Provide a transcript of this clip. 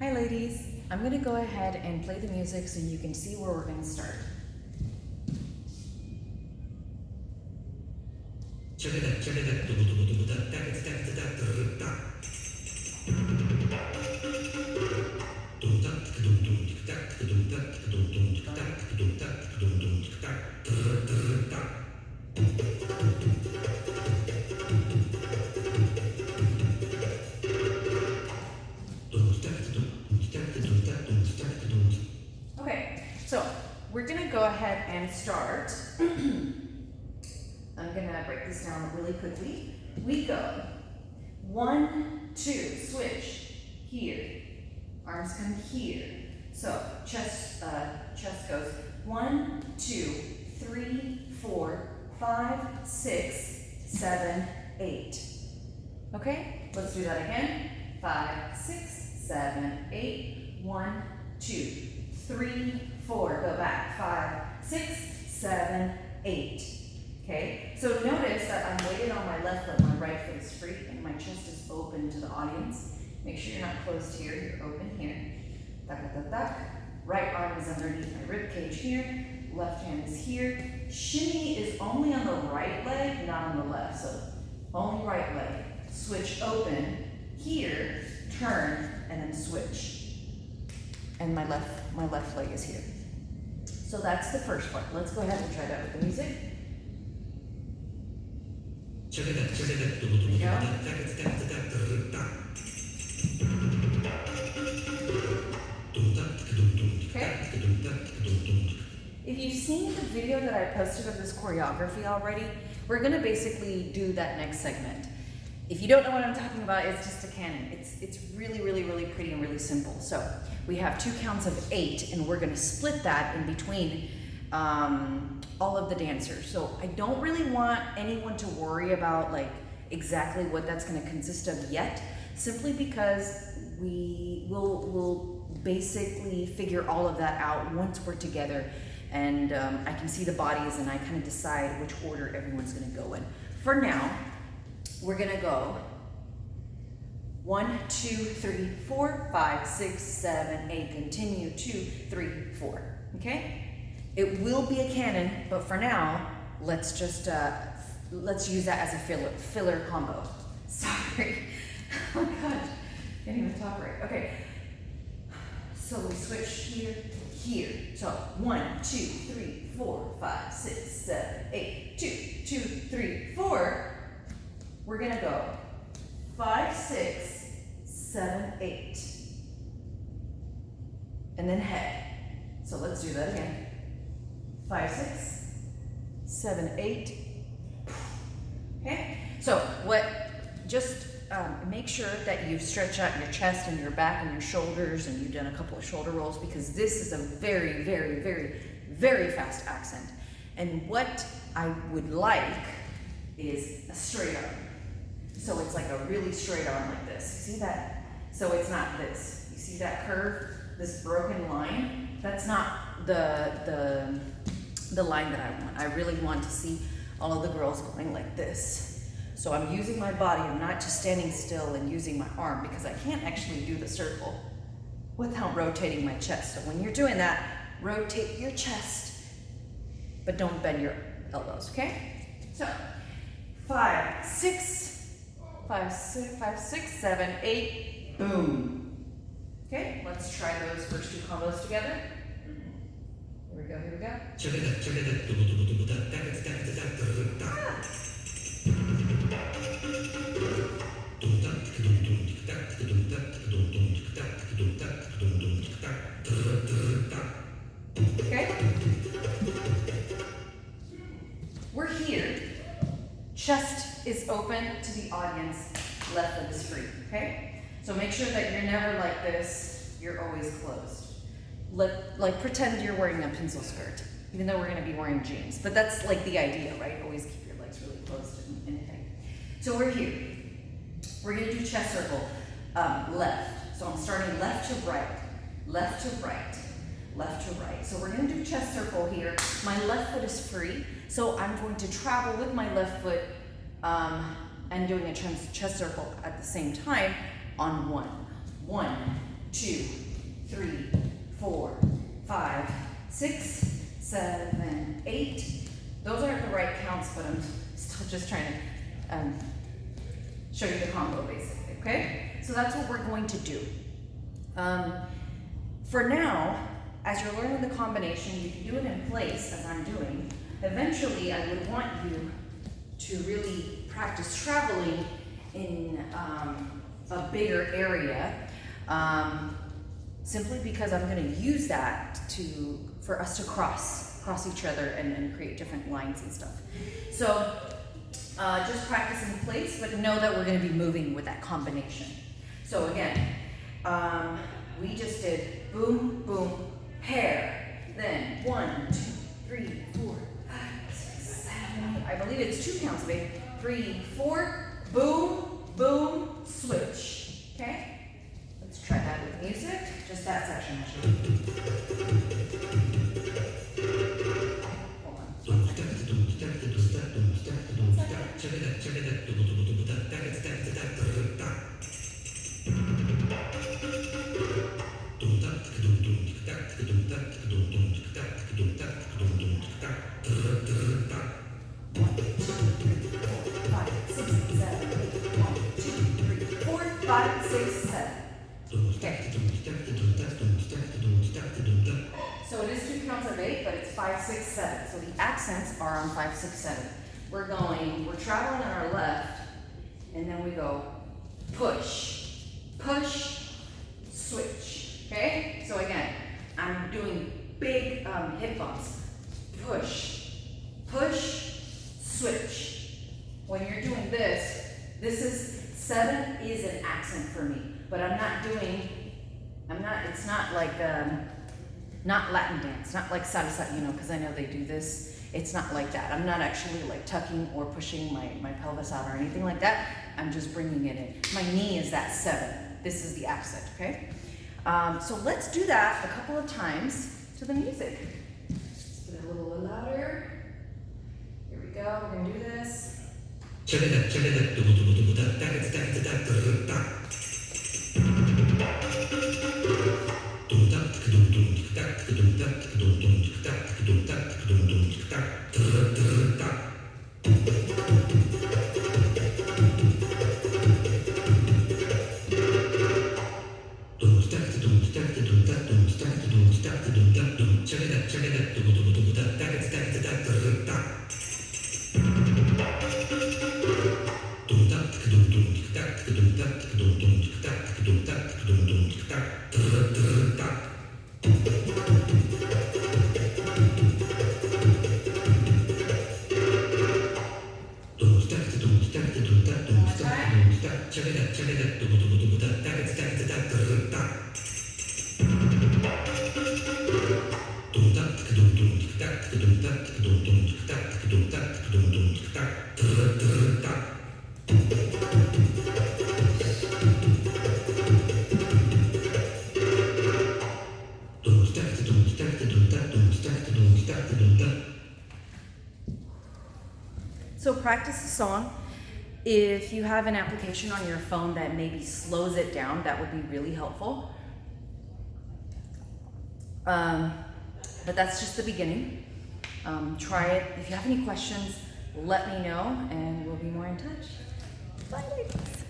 Hi ladies, I'm gonna go ahead and play the music so you can see where we're gonna start. Okay, so we're gonna go ahead and start. I'm gonna break this down really quickly. We go 1, 2, switch here. Arms come here. So chest goes 1, 2, 3, 4, 5, 6, 7, 8. Okay, let's do that again. 5, 6, 7, 8. 1, 2, 3, 4. Go back. 5, 6, 7, 8. Okay, so notice that I'm weighted on my left foot, my right foot is free, and my chest is open to the audience. Make sure you're not closed here, you're open here. Tak, tak, tak. Right arm is underneath my rib cage here. Left hand is here. Shimmy is only on the right leg, not on the left. So only right leg. Switch open here, turn, and then switch. And my left leg is here. So that's the first part. Let's go ahead and try that with the music. Here we go. Okay. If you've seen the video that I posted of this choreography already, we're gonna basically do that next segment. If you don't know what I'm talking about, it's just a canon. It's really, really, really pretty and really simple. So we have 2 counts of 8, and we're gonna split that in between all of the dancers. So I don't really want anyone to worry about like exactly what that's gonna consist of yet, simply because we will basically figure all of that out once we're together, and I can see the bodies and I kind of decide which order everyone's gonna go in. For now, we're gonna go 1, 2, 3, 4, 5, 6, 7, 8. Continue 2, 3, 4. Okay? It will be a canon, but for now, let's just let's use that as a filler combo. Sorry. Oh my gosh, can't even talk right. Okay. So we switch here, here. So 1, 2, 3, 4, 5, 6, 7, 8. 2, 2, 3, 4. We're gonna go 5, 6, 7, 8. And then head. So let's do that again. 5, 6, 7, 8. Okay? So just make sure that you stretch out your chest and your back and your shoulders, and you've done a couple of shoulder rolls, because this is a very, very, very, very fast accent. And what I would like is a straight arm. So it's like a really straight arm like this. You see that? So it's not this. You see that curve? This broken line? That's not the line that I want. I really want to see all of the girls going like this. So I'm using my body. I'm not just standing still and using my arm, because I can't actually do the circle without rotating my chest. So when you're doing that, rotate your chest, but don't bend your elbows, okay? So 5, 6, 7, 8, boom. Okay, let's try those first 2 combos together. Here we go, here we go. Okay? We're here. Chest is open to the audience, left foot is free, okay? So make sure that you're never like this, you're always closed. Like pretend you're wearing a pencil skirt, even though we're gonna be wearing jeans. But that's like the idea, right? Always keep your legs really closed and anything. So we're here. We're gonna do chest circle, left. So I'm starting left to right, left to right, left to right. So we're gonna do chest circle here. My left foot is free, so I'm going to travel with my left foot and doing a chest circle at the same time on 1. 1, 2, 3, 4, 5, 6, 7, 8. Those aren't the right counts, but I'm still just trying to show you the combo basically, okay? So that's what we're going to do. For now, as you're learning the combination, you can do it in place as I'm doing. Eventually, I would want you to really practice traveling in a bigger area, simply because I'm going to use that for us to cross each other and create different lines and stuff. So just practice in place, but know that we're going to be moving with that combination. So again, we just did boom, boom, pair. Then 1, 2, 3, 4, 5, 6, 7. I believe it's 2 counts, babe. 3, 4, boom, boom, switch. Okay? Let's try that with music. Just that section, actually. Hold on. Five, six, seven. Okay. So it is 2 counts of 8, but it's 5, 6, 7. So the accents are on 5, 6, 7. We're traveling on our left, and then we go push, push, switch. Okay? So again, I'm doing big hip bumps. Push, push, switch. When you're doing this, 7 is an accent for me, but it's not like, not Latin dance, not like salsa, because I know they do this. It's not like that. I'm not actually like tucking or pushing my pelvis out or anything like that. I'm just bringing it in. My knee is that 7. This is the accent, okay? So let's do that a couple of times to the music. Let's get it a little louder. Here we go, we're gonna do this. So practice the song. If you have an application on your phone that maybe slows it down, that would be really helpful. But that's just the beginning. Try it. If you have any questions, let me know and we'll be more in touch. Bye, ladies.